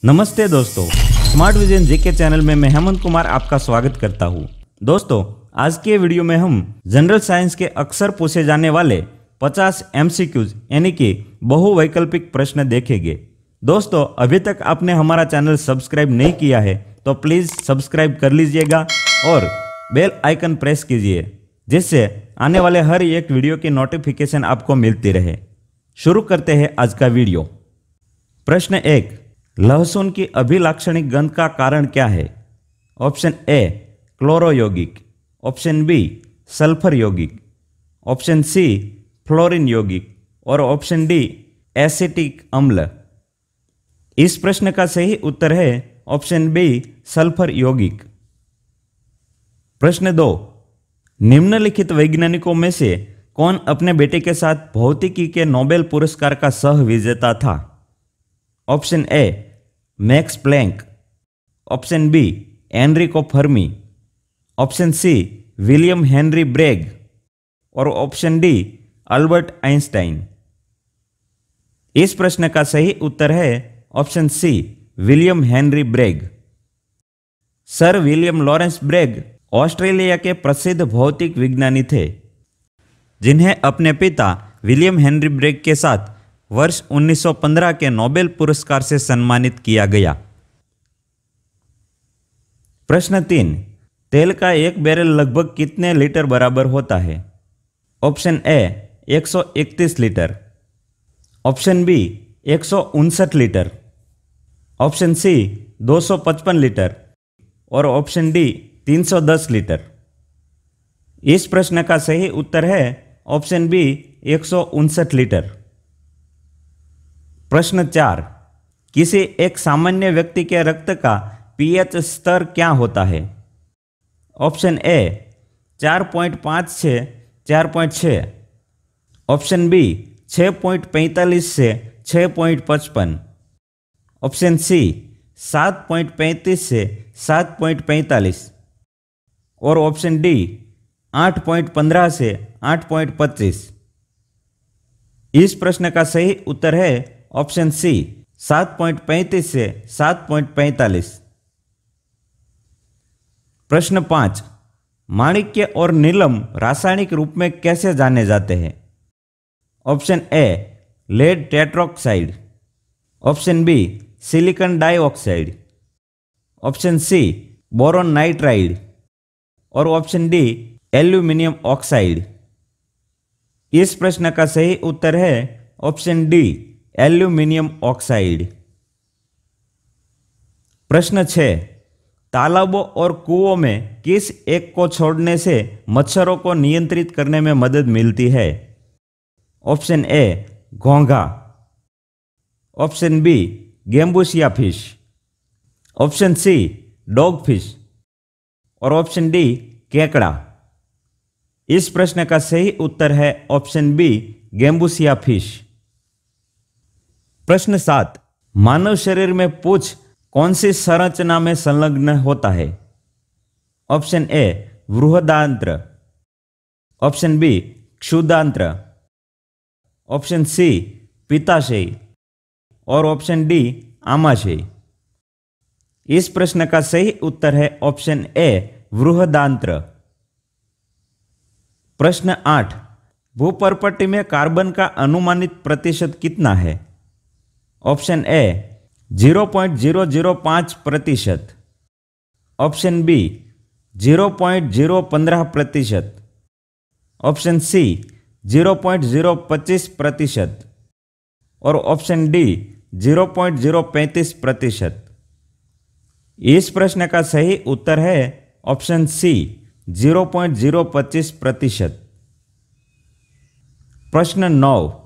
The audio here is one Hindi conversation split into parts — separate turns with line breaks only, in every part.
नमस्ते दोस्तों, स्मार्ट विजन जीके चैनल में मैं हेमंत कुमार आपका स्वागत करता हूं। दोस्तों, आज के वीडियो में हम जनरल साइंस के अक्सर पूछे जाने वाले 50 एमसीक्यूज यानी कि बहुवैकल्पिक प्रश्न देखेंगे। दोस्तों, अभी तक आपने हमारा चैनल सब्सक्राइब नहीं किया है तो प्लीज़ सब्सक्राइब कर लीजिएगा और बेल आइकन प्रेस कीजिए, जिससे आने वाले हर एक वीडियो की नोटिफिकेशन आपको मिलती रहे। शुरू करते हैं आज का वीडियो। प्रश्न 1, लहसुन की अभिलाक्षणिक गंध का कारण क्या है? ऑप्शन ए क्लोरो यौगिक, ऑप्शन बी सल्फर यौगिक, ऑप्शन सी फ्लोरीन यौगिक और ऑप्शन डी एसिटिक अम्ल। इस प्रश्न का सही उत्तर है ऑप्शन बी सल्फर यौगिक। प्रश्न 2, निम्नलिखित वैज्ञानिकों में से कौन अपने बेटे के साथ भौतिकी के नोबेल पुरस्कार का सह विजेता था? Option A Max Planck, option B Enrico Fermi, option C William Henry Bragg और ऑप्शन डी अल्बर्ट आइंस्टाइन। इस प्रश्न का सही उत्तर है option C William Henry Bragg. Sir William Lawrence Bragg Australia के प्रसिद्ध भौतिक विज्ञानी थे, जिन्हें अपने पिता विलियम हेनरी ब्रेग के साथ वर्ष 1915 के नोबेल पुरस्कार से सम्मानित किया गया। प्रश्न 3, तेल का एक बैरल लगभग कितने लीटर बराबर होता है? Option A 131 litre, option B 159 litre, option C 255 litre और ऑप्शन डी 310 लीटर। इस प्रश्न का सही उत्तर है ऑप्शन बी 159 लीटर। प्रश्न 4, किसी एक सामान्य व्यक्ति के रक्त का पीएच स्तर क्या होता है? ऑप्शन ए 4.5 से 4.6, ऑप्शन बी 6.45 से 6.55, ऑप्शन सी 7.35 से 7.45 और ऑप्शन डी 8.15 से 8.25। इस प्रश्न का सही उत्तर है ऑप्शन सी 7.35 से 7.45। प्रश्न 5, माणिक्य और नीलम रासायनिक रूप में कैसे जाने जाते हैं? Option A lead tetroxide, option B silicon dioxide, option C boron nitride और ऑप्शन डी एल्यूमिनियम ऑक्साइड। इस प्रश्न का सही उत्तर है ऑप्शन डी एल्यूमिनियम ऑक्साइड। प्रश्न 6, तालाबों और कुओं में किस एक को छोड़ने से मच्छरों को नियंत्रित करने में मदद मिलती है? ऑप्शन ए घोंघा, option B gambusia fish, option C dog fish और ऑप्शन डी केकड़ा। इस प्रश्न का सही उत्तर है ऑप्शन बी गेम्बुसिया फिश। प्रश्न 7, मानव शरीर में पूंछ कौन सी संरचना में संलग्न होता है? ऑप्शन ए बृहदांत्र, ऑप्शन बी क्षुदांत्र, ऑप्शन सी पित्ताशय और ऑप्शन डी आमाशय। इस प्रश्न का सही उत्तर है ऑप्शन ए बृहदांत्र। प्रश्न 8, भूपर्पट्टी में कार्बन का अनुमानित प्रतिशत कितना है? Option A 0.005%, option B 0.015%, option C 0.025% और ऑप्शन डी 0.035%। इस प्रश्न का सही उत्तर है ऑप्शन सी 0.025%। प्रश्न 9,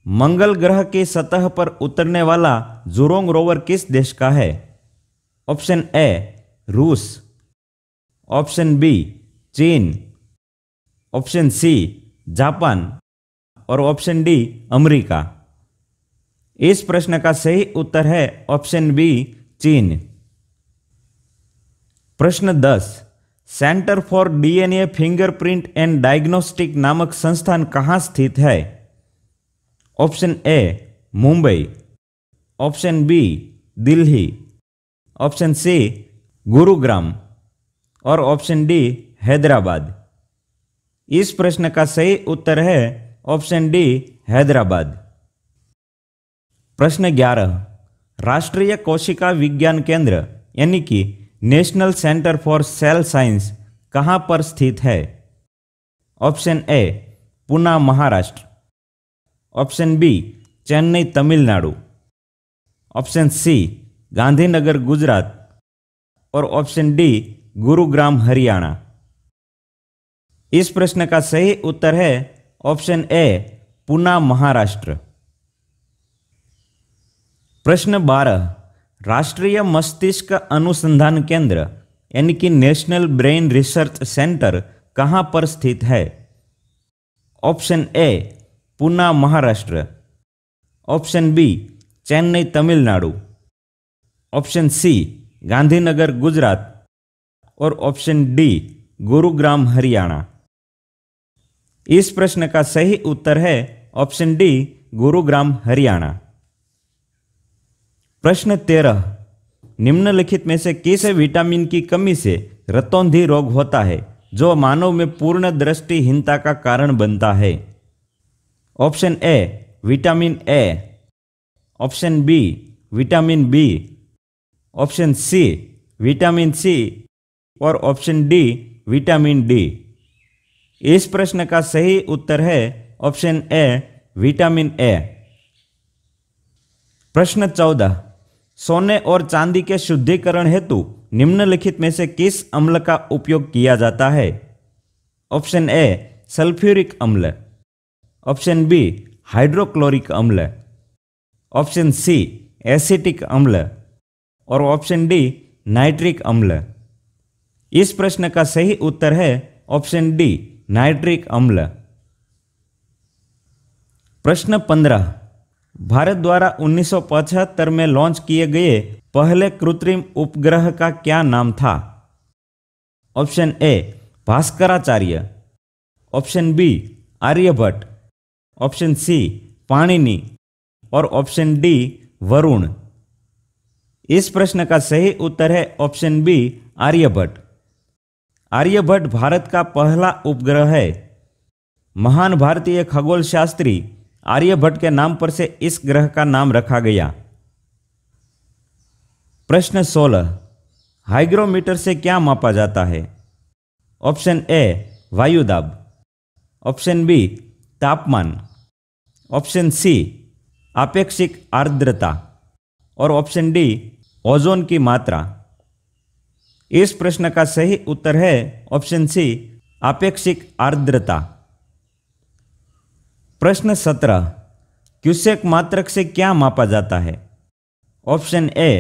मंगल ग्रह की सतह पर उतरने वाला जुरोंग रोवर किस देश का है? ऑप्शन ए रूस, ऑप्शन बी चीन, ऑप्शन सी जापान और ऑप्शन डी अमेरिका। इस प्रश्न का सही उत्तर है ऑप्शन बी चीन। प्रश्न 10, centre for DNA fingerprint and diagnostic नामक संस्थान कहाँ स्थित है? Option A Mumbai, option B Delhi, option C Gurugram और ऑप्शन डी हैदराबाद। इस प्रश्न का सही उत्तर है ऑप्शन डी हैदराबाद। प्रश्न 11, राष्ट्रीय कोशिका विज्ञान केंद्र यानी कि national centre for cell science कहाँ पर स्थित है? Option A Pune Maharashtra, option B Chennai Tamil Nadu, option C Gandhinagar Gujarat और ऑप्शन डी गुरुग्राम हरियाणा। इस प्रश्न का सही उत्तर है ऑप्शन ए पुणे महाराष्ट्र। प्रश्न 12, राष्ट्रीय मस्तिष्क अनुसंधान केंद्र यानी कि नेशनल ब्रेन रिसर्च सेंटर कहाँ पर स्थित है? Option A Pune Maharashtra, option B Chennai Tamil Nadu, option C Gandhinagar Gujarat और ऑप्शन डी गुरुग्राम हरियाणा। इस प्रश्न का सही उत्तर है ऑप्शन डी गुरुग्राम हरियाणा। प्रश्न 13, निम्नलिखित में से किस विटामिन की कमी से रतौंधी रोग होता है जो मानव में पूर्ण दृष्टिहीनता का कारण बनता है? Option A vitamin A, option B vitamin B, option C vitamin C और ऑप्शन डी विटामिन डी। इस प्रश्न का सही उत्तर है ऑप्शन ए विटामिन ए। प्रश्न 14, सोने और चांदी के शुद्धिकरण हेतु निम्नलिखित में से किस अम्ल का उपयोग किया जाता है? ऑप्शन ए सल्फ्यूरिक अम्ल, ऑप्शन बी हाइड्रोक्लोरिक अम्ल, ऑप्शन सी एसिटिक अम्ल और ऑप्शन डी नाइट्रिक अम्ल। इस प्रश्न का सही उत्तर है ऑप्शन डी नाइट्रिक अम्ल। प्रश्न 15, भारत द्वारा 1975 में लॉन्च किए गए पहले कृत्रिम उपग्रह का क्या नाम था? Option A Bhaskaracharya, option B Aryabhata, option C Panini और ऑप्शन डी वरुण। इस प्रश्न का सही उत्तर है ऑप्शन बी आर्यभट्ट। आर्यभट्ट भारत का पहला उपग्रह है। महान भारतीय खगोल शास्त्री आर्यभट्ट के नाम पर से इस ग्रह का नाम रखा गया। प्रश्न 16, हाइग्रोमीटर से क्या मापा जाता है? ऑप्शन ए वायुदाब, ऑप्शन बी तापमान, ऑप्शन सी आपेक्षिक आर्द्रता और ऑप्शन डी ओजोन की मात्रा। इस प्रश्न का सही उत्तर है ऑप्शन सी आपेक्षिक आर्द्रता। प्रश्न 17, क्यूसेक मात्रक से क्या मापा जाता है? ऑप्शन ए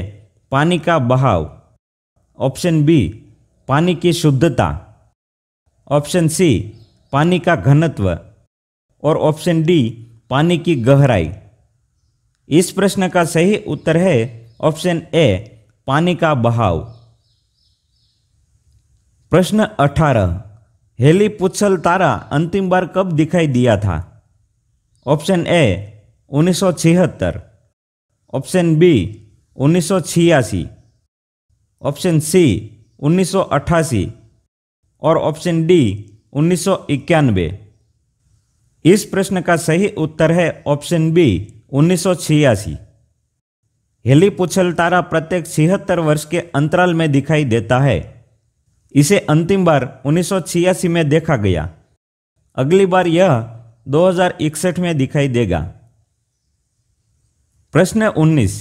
पानी का बहाव, ऑप्शन बी पानी की शुद्धता, ऑप्शन सी पानी का घनत्व और ऑप्शन डी पानी की गहराई। इस प्रश्न का सही उत्तर है ऑप्शन ए पानी का बहाव। प्रश्न 18, हेली पुच्छल तारा अंतिम बार कब दिखाई दिया था? Option A 1976, option B 1986, option C 1988 और ऑप्शन डी 1991। इस प्रश्न का सही उत्तर है ऑप्शन बी 1986। हेली पुच्छल तारा प्रत्येक 76 वर्ष के अंतराल में दिखाई देता है। इसे अंतिम बार 1986 में देखा गया। अगली बार यह 2061 में दिखाई देगा। प्रश्न 19,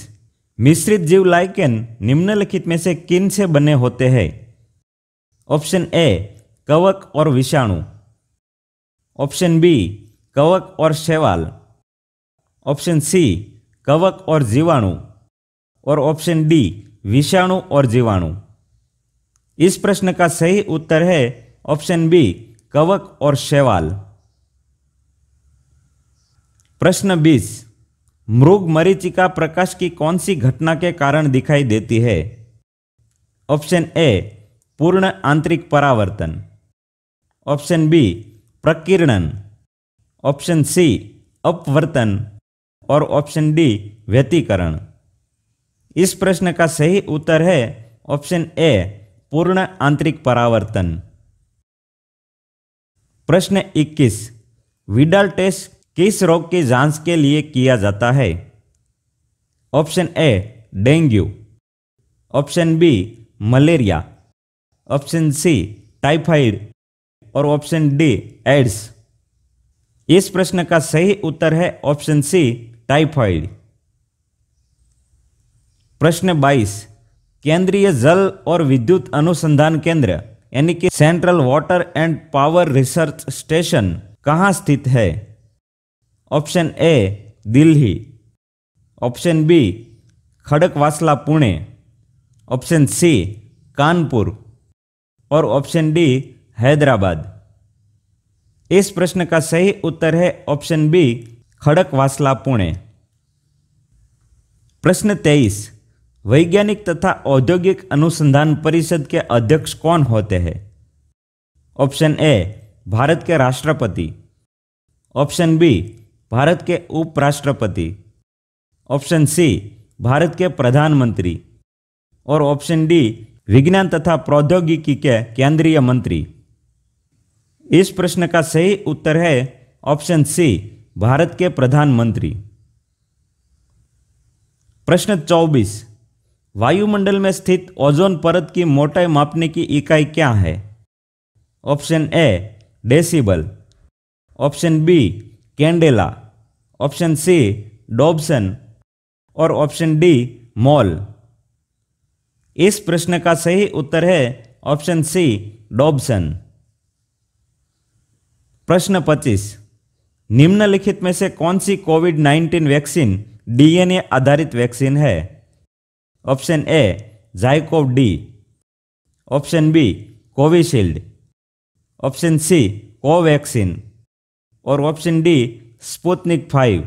मिश्रित जीव लाइकेन निम्नलिखित में से किन से बने होते हैं? ऑप्शन ए कवक और विषाणु, ऑप्शन बी कवक और शैवाल, ऑप्शन सी कवक और जीवाणु और ऑप्शन डी विषाणु और जीवाणु। इस प्रश्न का सही उत्तर है ऑप्शन बी कवक और शैवाल। प्रश्न 20, मृग मरीचिका प्रकाश की कौन सी घटना के कारण दिखाई देती है? ऑप्शन ए पूर्ण आंतरिक परावर्तन, ऑप्शन बी प्रकीर्णन, ऑप्शन सी अपवर्तन और ऑप्शन डी व्यतिकरण। इस प्रश्न का सही उत्तर है ऑप्शन ए, पूर्ण आंतरिक परावर्तन। प्रश्न 21, विडाल टेस्ट किस रोग की जांच के लिए किया जाता है? Option A, dengue, option B, malaria, option C, typhoid और ऑप्शन डी, एड्स। इस प्रश्न का सही उत्तर है ऑप्शन सी, टाइफाइड। प्रश्न 22, केंद्रीय जल और विद्युत अनुसंधान केंद्र यानी कि central water and power research station कहाँ स्थित है? Option A, Delhi, option B, Khadakwasla Pune, option C, Kanpur और ऑप्शन डी, हैदराबाद। इस प्रश्न का सही उत्तर है ऑप्शन बी, खड़कवासला पुणे। प्रश्न 23, वैज्ञानिक तथा औद्योगिक अनुसंधान परिषद के अध्यक्ष कौन होते हैं? ऑप्शन ए, भारत के राष्ट्रपति, ऑप्शन बी, भारत के उपराष्ट्रपति, ऑप्शन सी, भारत के प्रधानमंत्री और ऑप्शन डी, विज्ञान तथा प्रौद्योगिकी के केंद्रीय मंत्री। इस प्रश्न का सही उत्तर है ऑप्शन सी, भारत के प्रधानमंत्री। प्रश्न 24, वायुमंडल में स्थित ओजोन परत की मोटाई मापने की इकाई क्या है? Option A, decibel, option B, candela, option C, Dobson और ऑप्शन डी, मोल। इस प्रश्न का सही उत्तर है ऑप्शन सी, डॉब्सन। प्रश्न 25, निम्नलिखित में से कौन सी कोविड-19 वैक्सीन डीएनए आधारित वैक्सीन है? Option A, ZyCoV D, option B, Covishield, option C, Covaxin और ऑप्शन डी, स्पुतनिक 5।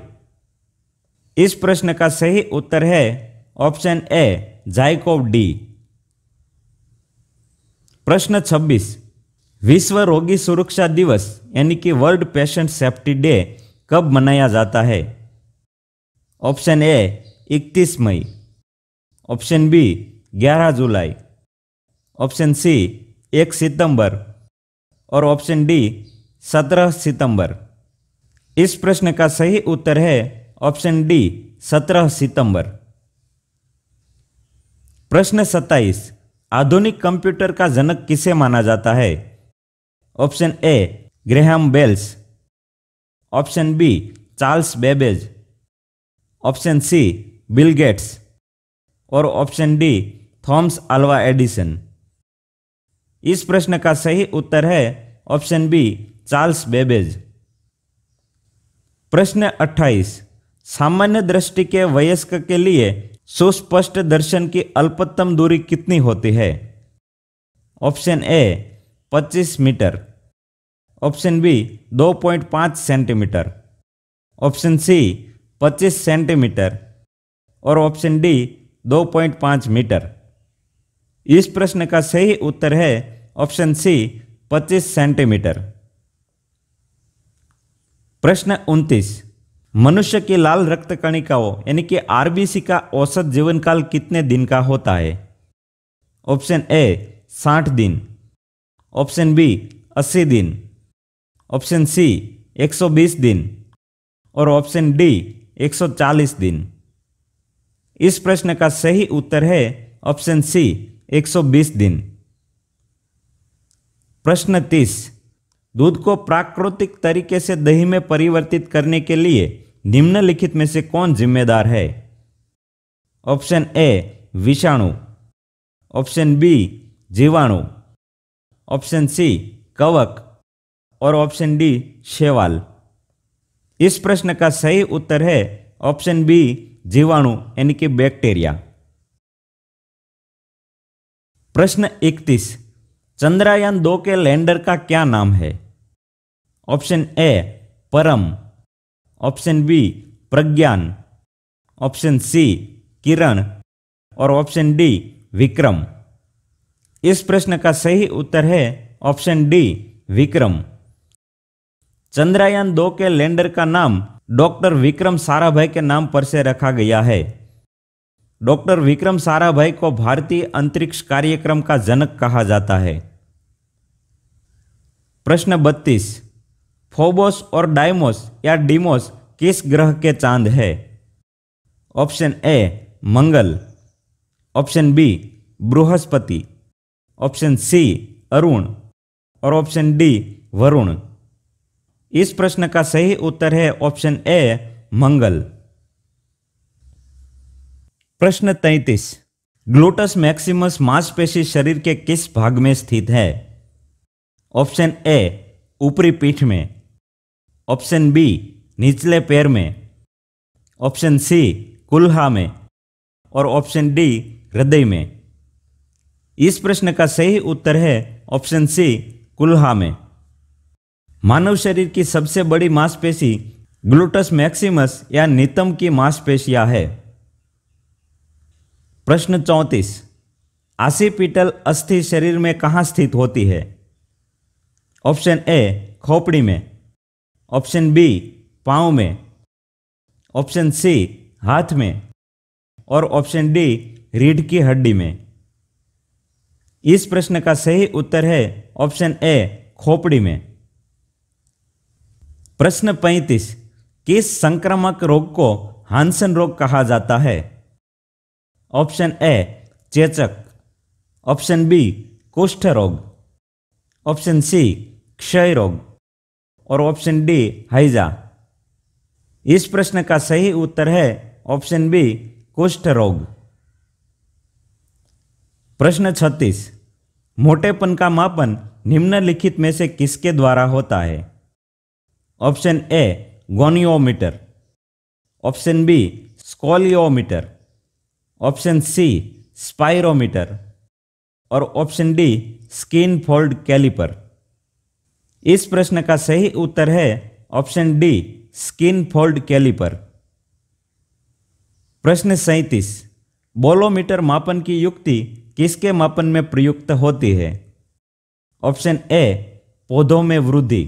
इस प्रश्न का सही उत्तर है ऑप्शन ए, जाइकोव डी। प्रश्न 26, विश्व रोगी सुरक्षा दिवस यानी कि वर्ल्ड पेशेंट सेफ्टी डे कब मनाया जाता है? ऑप्शन ए, 31 मई, ऑप्शन बी, 11 जुलाई, ऑप्शन सी, 1 सितंबर और ऑप्शन डी, 17 सितंबर। इस प्रश्न का सही उत्तर है ऑप्शन डी, 17 सितंबर। प्रश्न 27, आधुनिक कंप्यूटर का जनक किसे माना जाता है? Option A, Graham Bells, option B, Charles Babbage, option C, Bill Gates और option D, Thomas Alva Edison. इस प्रश्न का सही उत्तर है ऑप्शन बी, चार्ल्स बेबेज। प्रश्न 28, सामान्य दृष्टि के वयस्क के लिए सुस्पष्ट दर्शन की अल्पतम दूरी कितनी होती है? Option A, 25 metre, option B, 2.5 centimetre, option C, 25 centimetre और ऑप्शन डी, 2.5 मीटर। इस प्रश्न का सही उत्तर है ऑप्शन सी, 25 सेंटीमीटर। प्रश्न 29, मनुष्य की लाल रक्त कणिकाओं यानी कि आरबीसी का औसत जीवनकाल कितने दिन का होता है? ऑप्शन ए, 60 दिन, ऑप्शन बी, 80 दिन, ऑप्शन सी, 120 दिन और ऑप्शन डी, 140 दिन। इस प्रश्न का सही उत्तर है ऑप्शन सी, 120 दिन। प्रश्न 30, दूध को प्राकृतिक तरीके से दही में परिवर्तित करने के लिए निम्नलिखित में से कौन जिम्मेदार है? ऑप्शन ए, विषाणु, ऑप्शन बी, जीवाणु, ऑप्शन सी, कवक और ऑप्शन डी, शैवाल। इस प्रश्न का सही उत्तर है ऑप्शन बी, जीवाणु यानी कि बैक्टीरिया। प्रश्न 31, चंद्रयान 2 के लैंडर का क्या नाम है? ऑप्शन ए, परम, ऑप्शन बी, प्रज्ञान, ऑप्शन सी, किरण और ऑप्शन डी, विक्रम। इस प्रश्न का सही उत्तर है ऑप्शन डी, विक्रम। चंद्रयान 2 के लैंडर का नाम डॉक्टर विक्रम साराभाई के नाम पर से रखा गया है। डॉक्टर विक्रम साराभाई को भारतीय अंतरिक्ष कार्यक्रम का जनक कहा जाता है? प्रश्न 32, फोबोस और डाइमोस या डीमोस किस ग्रह के चांद है? ऑप्शन ए मंगल, ऑप्शन बी बृहस्पति, ऑप्शन सी अरुण और ऑप्शन डी वरुण। इस प्रश्न का सही उत्तर है ऑप्शन ए मंगल। प्रश्न 33, ग्लूटस मैक्सिमस मांसपेशी शरीर के किस भाग में स्थित है? ऑप्शन ए ऊपरी पीठ में, ऑप्शन बी निचले पैर में, ऑप्शन सी कुल्हा में और ऑप्शन डी हृदय में। इस प्रश्न का सही उत्तर है ऑप्शन सी कुल्हा में। मानव शरीर की सबसे बड़ी मांसपेशी ग्लूटस मैक्सिमस या नितंब की मांसपेशियां है। प्रश्न 34, आसिपिटल अस्थि शरीर में कहां स्थित होती है? ऑप्शन ए खोपड़ी में, ऑप्शन बी पांव में, ऑप्शन सी हाथ में और ऑप्शन डी रीढ़ की हड्डी में। इस प्रश्न का सही उत्तर है ऑप्शन ए खोपड़ी में। प्रश्न 35, किस संक्रामक रोग को हान्सन रोग कहा जाता है? ऑप्शन ए चेचक, ऑप्शन बी कुष्ठ रोग, ऑप्शन सी क्षय रोग और ऑप्शन डी हैजा। इस प्रश्न का सही उत्तर है ऑप्शन बी कुष्ठ रोग। प्रश्न 36, मोटेपन का मापन निम्नलिखित में से किसके द्वारा होता है? Option A goniometer, option B scoliometer, option C spirometer और option D skin fold calliper. इस प्रश्न का सही उत्तर है option D skin fold calliper. प्रश्न 37, बोलोमीटर मापन की युक्ति किसके मापन में प्रयुक्त होती है? ऑप्शन ए पौधों में वृद्धि,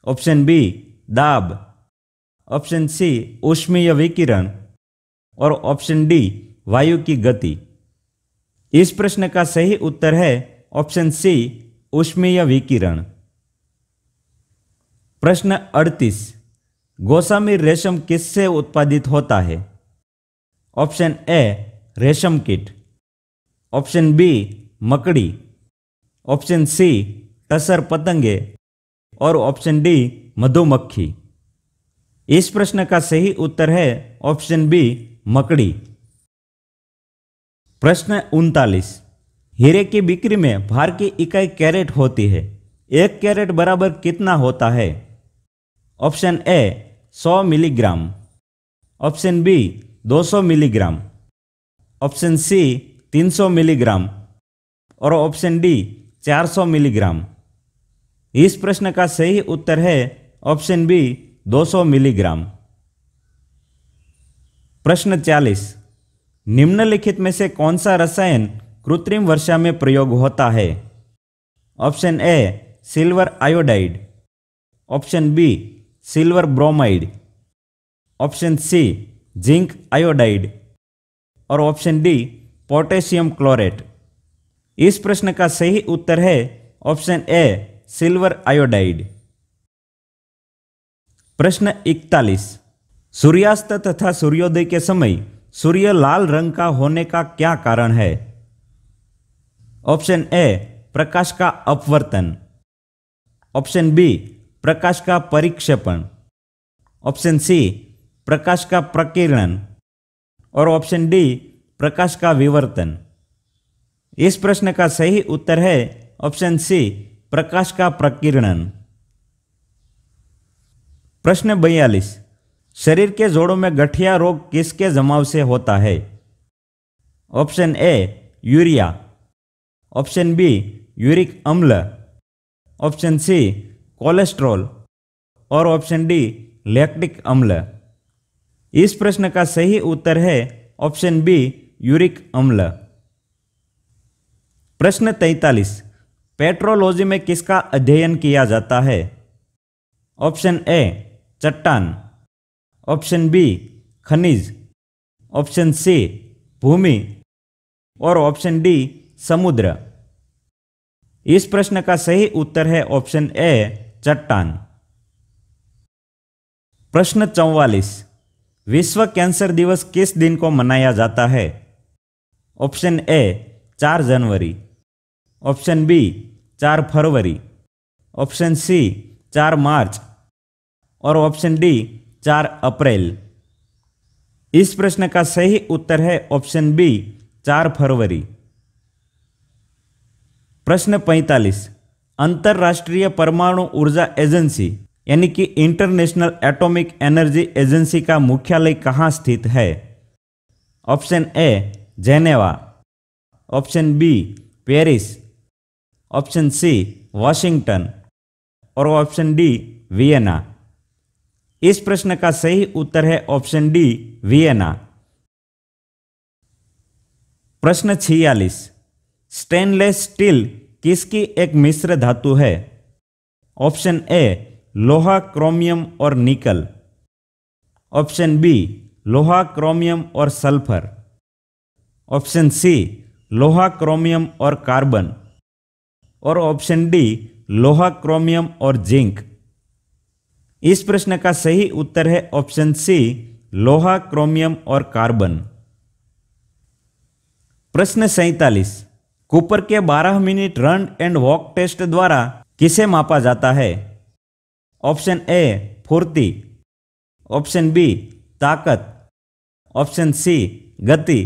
ऑप्शन बी दाब, ऑप्शन सी ऊष्मीय विकिरण और ऑप्शन डी वायु की गति। इस प्रश्न का सही उत्तर है ऑप्शन सी ऊष्मीय विकिरण। प्रश्न 38, गोसामीर रेशम किससे उत्पादित होता है? ऑप्शन ए रेशम कीट, ऑप्शन बी मकड़ी, ऑप्शन सी टसर पतंगे और ऑप्शन डी मधुमक्खी। इस प्रश्न का सही उत्तर है ऑप्शन बी मकड़ी। प्रश्न 39, हीरे की बिक्री में भार की इकाई कैरेट होती है। एक कैरेट बराबर कितना होता है? Option A 100 milligram, option B 200 milligram, option C 300 milligram और ऑप्शन डी 400 मिलीग्राम। इस प्रश्न का सही उत्तर है ऑप्शन बी 200 मिलीग्राम। प्रश्न 40, निम्नलिखित में से कौन सा रसायन कृत्रिम वर्षा में प्रयोग होता है? Option A silver iodide, option B silver bromide, option C zinc iodide और ऑप्शन डी पोटेशियम क्लोरेट। इस प्रश्न का सही उत्तर है ऑप्शन ए सिल्वर आयोडाइड। प्रश्न 41, सूर्यास्त तथा सूर्योदय के समय सूर्य लाल रंग का होने का क्या कारण है? ऑप्शन ए प्रकाश का अपवर्तन, ऑप्शन बी प्रकाश का परिक्षेपण, ऑप्शन सी प्रकाश का प्रकीर्णन और ऑप्शन डी प्रकाश का विवर्तन। इस प्रश्न का सही उत्तर है ऑप्शन सी प्रकाश का प्रकीर्णन। प्रश्न 42, शरीर के जोड़ों में गठिया रोग किसके जमाव से होता है? Option A urea, option B uric अम्ल, ऑप्शन सी कोलेस्ट्रॉल और ऑप्शन डी लैक्टिक अम्ल। इस प्रश्न का सही उत्तर है ऑप्शन बी यूरिक अम्ल। प्रश्न 43, पेट्रोलॉजी में किसका अध्ययन किया जाता है? ऑप्शन ए चट्टान, ऑप्शन बी खनिज, ऑप्शन सी भूमि और ऑप्शन डी समुद्र। इस प्रश्न का सही उत्तर है ऑप्शन ए चट्टान। प्रश्न 44, विश्व कैंसर दिवस किस दिन को मनाया जाता है? ऑप्शन ए 4 जनवरी, ऑप्शन बी 4 फरवरी, ऑप्शन सी 4 मार्च और ऑप्शन डी 4 अप्रैल। इस प्रश्न का सही उत्तर है ऑप्शन बी 4 फरवरी। प्रश्न 45, अंतरराष्ट्रीय परमाणु ऊर्जा एजेंसी यानी कि इंटरनेशनल एटॉमिक एनर्जी एजेंसी का मुख्यालय कहाँ स्थित है? Option A Geneva, option B Paris, option C Washington और ऑप्शन डी वियना। इस प्रश्न का सही उत्तर है ऑप्शन डी वियना। प्रश्न 46, स्टेनलेस स्टील किसकी एक मिश्र धातु है? ऑप्शन ए लोहा, क्रोमियम और निकल, ऑप्शन बी लोहा, क्रोमियम और सल्फर, ऑप्शन सी लोहा, क्रोमियम और कार्बन और ऑप्शन डी लोहा, क्रोमियम और जिंक। इस प्रश्न का सही उत्तर है ऑप्शन सी लोहा, क्रोमियम और कार्बन। प्रश्न 47, कूपर के 12 minute run and walk test द्वारा किसे मापा जाता है? ऑप्शन ए फुर्ती, ऑप्शन बी ताकत, ऑप्शन सी गति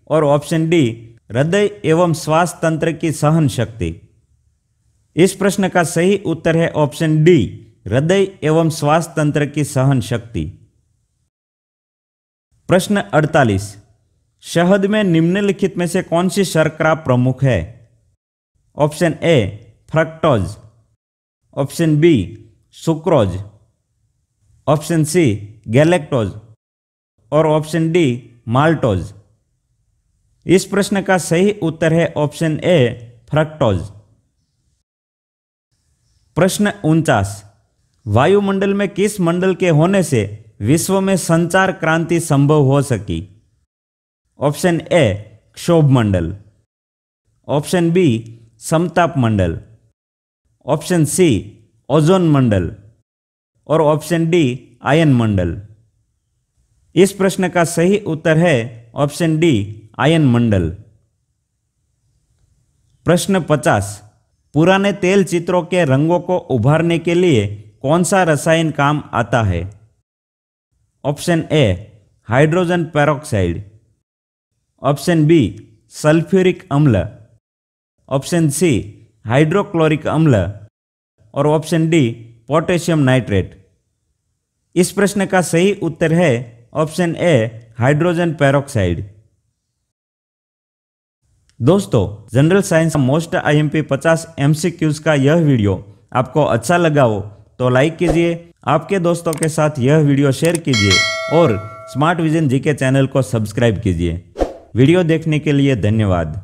और ऑप्शन डी हृदय एवं श्वास तंत्र की सहन शक्ति। इस प्रश्न का सही उत्तर है ऑप्शन डी हृदय एवं श्वास तंत्र की सहन शक्ति। प्रश्न 48, शहद में निम्नलिखित में से कौन सी शर्करा प्रमुख है? Option A fructose, option B sucrose, option C galactose और ऑप्शन डी माल्टोज। इस प्रश्न का सही उत्तर है ऑप्शन ए फ्रक्टोज। प्रश्न 49, वायुमंडल में किस मंडल के होने से विश्व में संचार क्रांति संभव हो सकी? ऑप्शन ए क्षोभ मंडल, ऑप्शन बी समताप मंडल, ऑप्शन सी ओजोन मंडल और ऑप्शन डी आयन मंडल। इस प्रश्न का सही उत्तर है ऑप्शन डी आयन मंडल। प्रश्न 50, पुराने तेल चित्रों के रंगों को उभारने के लिए कौन सा रसायन काम आता है? Option A hydrogen peroxide, option B sulphuric अम्ल, ऑप्शन सी हाइड्रोक्लोरिक अम्ल और ऑप्शन डी पोटेशियम नाइट्रेट। इस प्रश्न का सही उत्तर है ऑप्शन ए हाइड्रोजन पेरोक्साइड। दोस्तों, general science most IMP 50 MCQs का यह वीडियो आपको अच्छा लगा हो तो लाइक कीजिए, आपके दोस्तों के साथ यह वीडियो शेयर कीजिए और स्मार्ट विजन जीके चैनल को सब्सक्राइब कीजिए। वीडियो देखने के लिए धन्यवाद।